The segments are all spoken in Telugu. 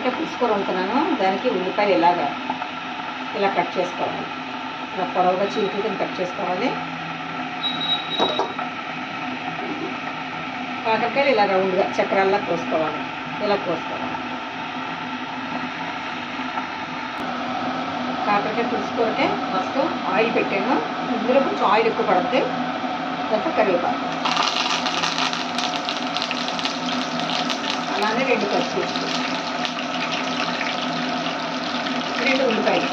కాకరకాయ పులుసు కూర వండుతున్నాను. దానికి ఉల్లిపాయలు ఇలా కట్ చేసుకోవాలి. ఇలా పొడవుగా చీకులు కట్ చేసుకోవాలి. కాకరకాయలు ఇలా రౌండ్గా చక్రాల్లా కోసుకోవాలి. ఇలా కోసుకోవాలి. కాకరకాయ పులుసు కూరకే ఫస్ట్ ఆయిల్ పెట్టాను. ఇందులో కొంచెం ఆయిల్ ఎక్కువ పడితే తర్వాత కరివేపాకు, అలానే 2 పచ్చిమిర్చి, 2 ఉల్లిపాయలు,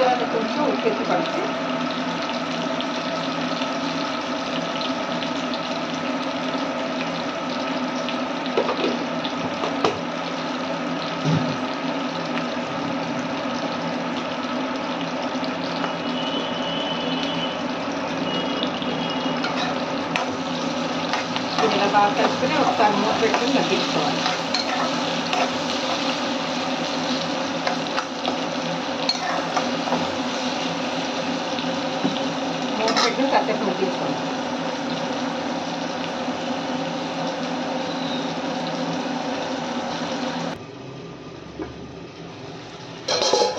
తర్వాత కొంచెం ఉప్పు ఎక్కువ పడితే ఇలా బాగా కలుపుకొని ఒకసారి మూత పెట్టుకుని మగ్గించుకోవాలి. మూత పెట్టుకుని కాసేపు మగ్గించుకోవాలి.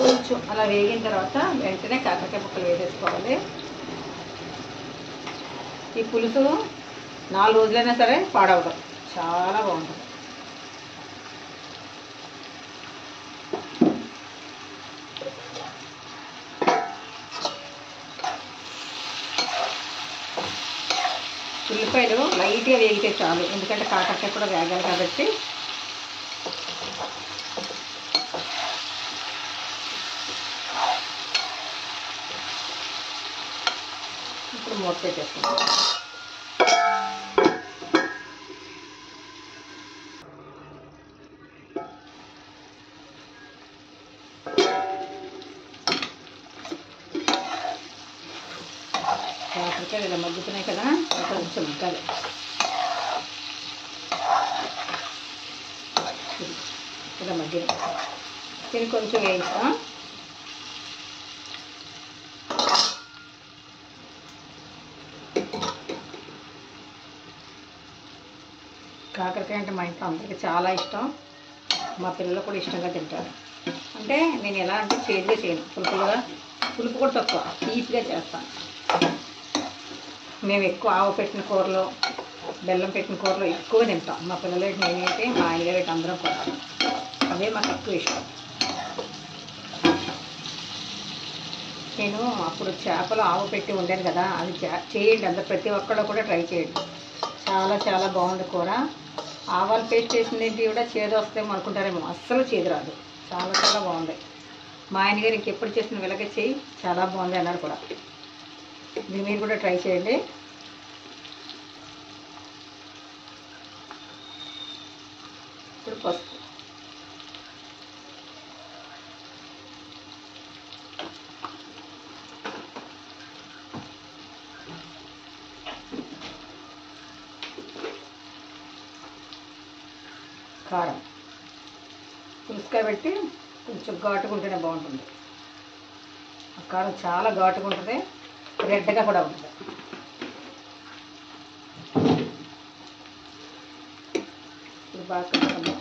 కొంచెం అలా వేగిన తర్వాత వెంటనే కాకరకాయ ముక్కలు వేసేసుకోవాలి. ఈ పులుసు 4 రోజులైనా సరే పాడవడం, చాలా బాగుంటుంది. ఉల్లిపాయలు లైట్గా వేగితే చాలు, ఎందుకంటే కాకరకాయ కూడా వేగాలి కాబట్టి. ఇప్పుడు మూత పెట్టేసుకుంటాం. కాకరకాయలు ఇలా మగ్గుతున్నాయి కదా, కొంచెం మగ్గాలి. ఇలా మగ్గిన దీన్ని కొంచెం వేయిస్తాం. కాకరకాయ అంటే మా ఇంట్లో అందరికీ చాలా ఇష్టం. మా పిల్లలు కూడా ఇష్టంగా తింటారు. అంటే నేను ఎలా అంటే చేదుగా చేయను, పులుపు కూడా తక్కువ, తీపిగా చేస్తాను. మేము ఎక్కువ ఆవు పెట్టిన కూరలో, బెల్లం పెట్టిన కూరలో ఎక్కువ తింటాం. మా పిల్లలు నేనైతే, మా ఆయన అందరం కూడా అవే మాకు ఎక్కువ ఇష్టం. నేను అప్పుడు చేపలు ఆవు పెట్టి ఉండేది కదా, అది చేయండి, అందరు ప్రతి ఒక్కళ్ళు కూడా ట్రై చేయండి. చాలా చాలా బాగుంది కూర. ఆవాలు పేస్ట్ వేసిందేంటి కూడా చేదు వస్తాయేమో అనుకుంటారేమో, అస్సలు చేదు రాదు. చాలా చాలా బాగుంది. మా ఆయన గారు ఇంకెప్పుడు చేసిన వెలగ చేయి, చాలా బాగుంది అన్నారు కూడా. మీరు కూడా ట్రై చేయండి. ఇప్పుడు పసుపు, కారం, పులుసుకాయ పెట్టి కొంచెం ఘాటుగా ఉంటేనే బాగుంటుంది. ఆ కారం చాలా ఘాటుగా ఉంటుంది, రెడ్గా కూడా ఉంటుంది. ఇప్పుడు బాగా కలుపుకుందాం.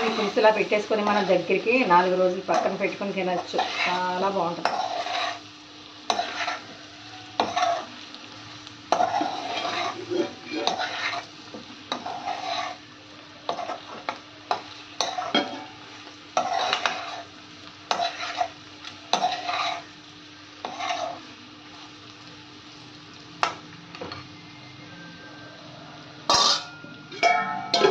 ఈ పులుసులా పెట్టేసుకొని మనం దగ్గరికి 4 రోజులు పక్కన పెట్టుకొని తినచ్చు, చాలా బాగుంటుంది.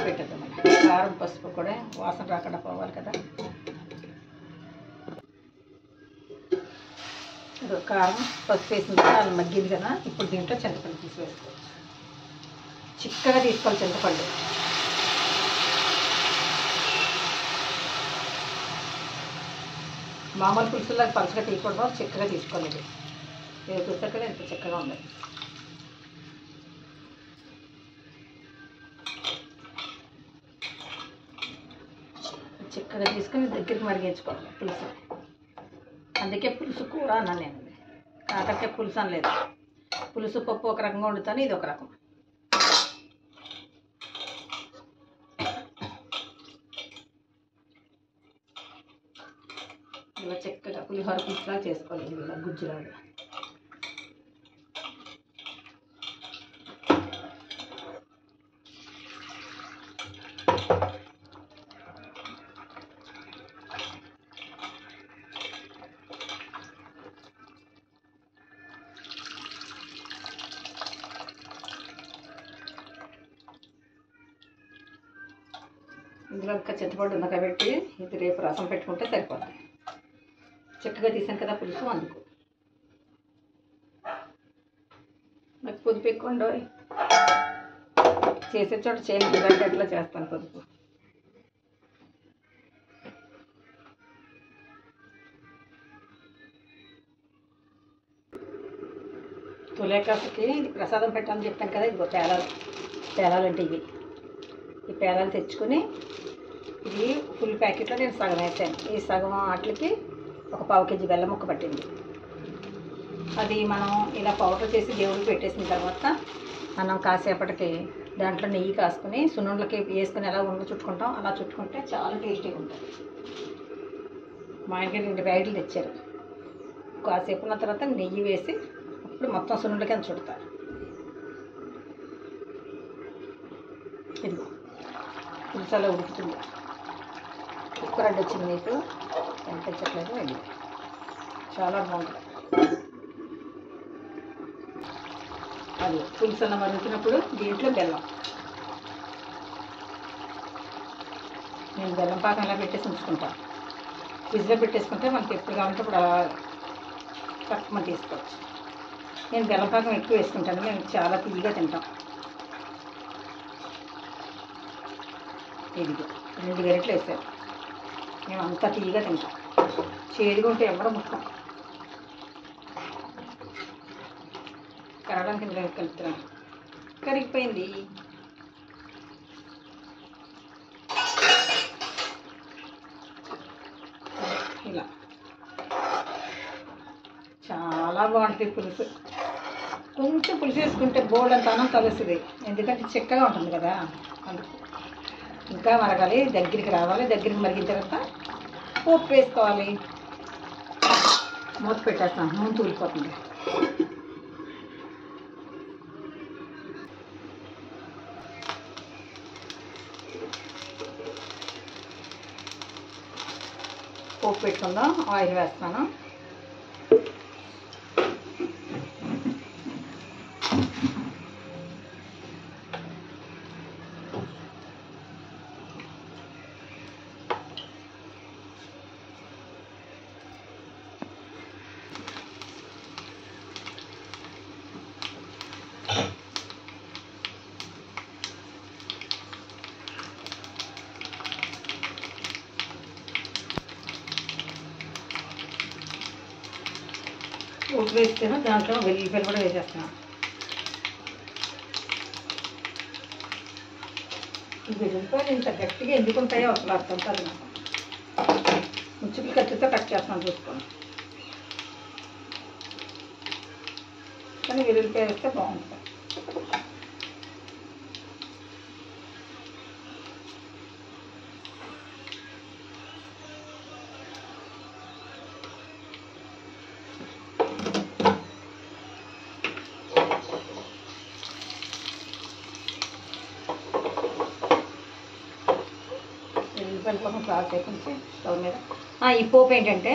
పెట్టేద్దామండి. కారం పసుపు కూడా వాసన రాకుండా పోవాలి కదా. కారం పసుపు వేసిన తర్వాత అది మగ్గింది కదా. ఇప్పుడు దీంట్లో చింతపండు తీసి వేసుకోవచ్చు. చిక్కగా తీసుకోవాలి చింతపండు. మామూలు పులుసులో పలుచగా తీయకూడదు, చిక్కగా తీసుకోవాలి. ఇది చూసాక కదా ఎంత చక్కగా ఉంది. చక్కగా తీసుకొని దగ్గరికి మరిగించుకోవాలి పులుసు. అందుకే పులుసు కూర అన్నాను నేను. కాకరకాయ పులుసు అనలేదు. పులుసు పప్పు ఒక రకంగా వండుతాను, ఇది ఒక రకం. ఇలా చక్కగా పులిహోర పులుసులా చేసుకోవాలి. ఇలా గుజ్జులాగా. ఇందులో ఇంకా చింతపండు ఉంది కాబట్టి ఇది రేపు రసం పెట్టుకుంటే సరిపోతుంది. చక్కగా తీసాను కదా పులుసు, అందుకు నాకు పొదుపు ఎక్కువ ఉండవు. చేసే చోట చేయండి, ఇలాంటి అట్లా చేస్తాను పొదుపు. తులేకాసుకి ఇది ప్రసాదం పెట్టాలని చెప్పాను కదా. ఇదిగో పేలాలు అంటే ఇవి. ఈ పేలాలు తెచ్చుకొని ఇది ఫుల్ ప్యాకెట్లో నేను సగం వేసాను. ఈ సగం వాటికి ఒక 1/4 కేజీ బెల్లం ముక్క పట్టింది. అది మనం ఇలా పౌడర్ చేసి దేవుడికి పెట్టేసిన తర్వాత మనం కాసేపటికి దాంట్లో నెయ్యి కాసుకొని సున్నుండలకి వేసుకొని ఎలా ఉండి చుట్టుకుంటాం, అలా చుట్టుకుంటే చాలా టేస్టీగా ఉంటుంది. మా ఇంటికి 2 ప్యాకెట్లు తెచ్చారు. కాసేపు ఉన్న తర్వాత నెయ్యి వేసి అప్పుడు మొత్తం సున్నుండలకి అని చుడతారు. ఇదిగో పులుసు అలా ఉడుకుతుంది. కుక్కర్ అడ్డు వచ్చింది మీకు కనిపించట్లేదు. ఇది చాలా బాగుంటుంది. అది పులుసు అలా మరుగుతున్నప్పుడు దీంట్లో బెల్లం, నేను బెల్లం పాకం అలా పెట్టేసి ఉంచుకుంటాను. ఫ్రిడ్జ్లో పెట్టేసుకుంటే మనకి ఎప్పుడు కావాలంటే అప్పుడు అలా తక్కువ తీసుకోవచ్చు. నేను బెల్లం పాకం ఎక్కువ వేసుకుంటాను. మేము చాలా తీయగా తింటాం. ఇదిగో 2 గరిటెలు వేసాను. మేము అంతా తీయగా తింటాం. చేదుగా ఉంటే ఎవడో ముక్కం. కరగడానికి ఇందులో కలుపుతున్నాను. కరిగిపోయింది. ఇలా చాలా బాగుంటుంది పులుసు. కొంచెం పులుసు వేసుకుంటే బోల్డ్ అంత అన్నం కలుస్తుంది. ఎందుకంటే చిక్కగా ఉంటుంది కదా, అందుకు. ఇంకా మరగాలి, దగ్గరికి రావాలి. దగ్గరికి మరిగిన తర్వాత పోపు వేసుకోవాలి. మూత పెట్టేస్తాను, నూనె తూలిపోతుంది. పోపు పెట్టుకుందాం. ఆయిల్ వేస్తాను. ఉప్పు వేస్తేనే దాంట్లో వెల్లిపాయలు కూడా వేసేస్తున్నాను. ఈ వెల్లిపాయలు ఇంత గట్టిగా ఎందుకు ఉంటాయో అసలు అర్థం కాదు నాకు. ముచ్చుకి కత్తితో కట్ చేస్తున్నాను చూసుకోండి. కానీ వెల్లుల్లిపాయ వేస్తే బాగుంటుంది. వెల్లుల్లిపాయల కోసం క్రాస్ వేసి స్టవ్ మీద ఈ పోపు ఏంటంటే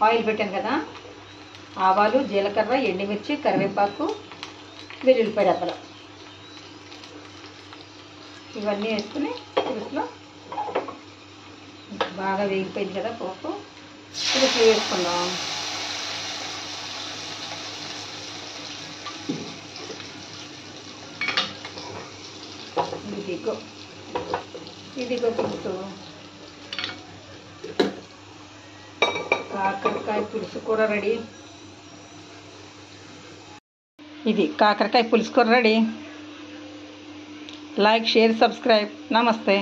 ఆయిల్ పెట్టాను కదా, ఆవాలు, జీలకర్ర, ఎండుమిర్చి, కరివేపాకు, వెల్లుల్లిపాయ రెబ్బలు ఇవన్నీ వేసుకుని పులుసులో బాగా వేగిపోయింది కదా పోపు. పులుసులో వేసుకుందాం. ఇదిగో పులుసు, కాకరకాయ పులుసు కూడా రెడీ. ఇది కాకరకాయ పులుసు కూర రెడీ. Like, share, subscribe. నమస్తే.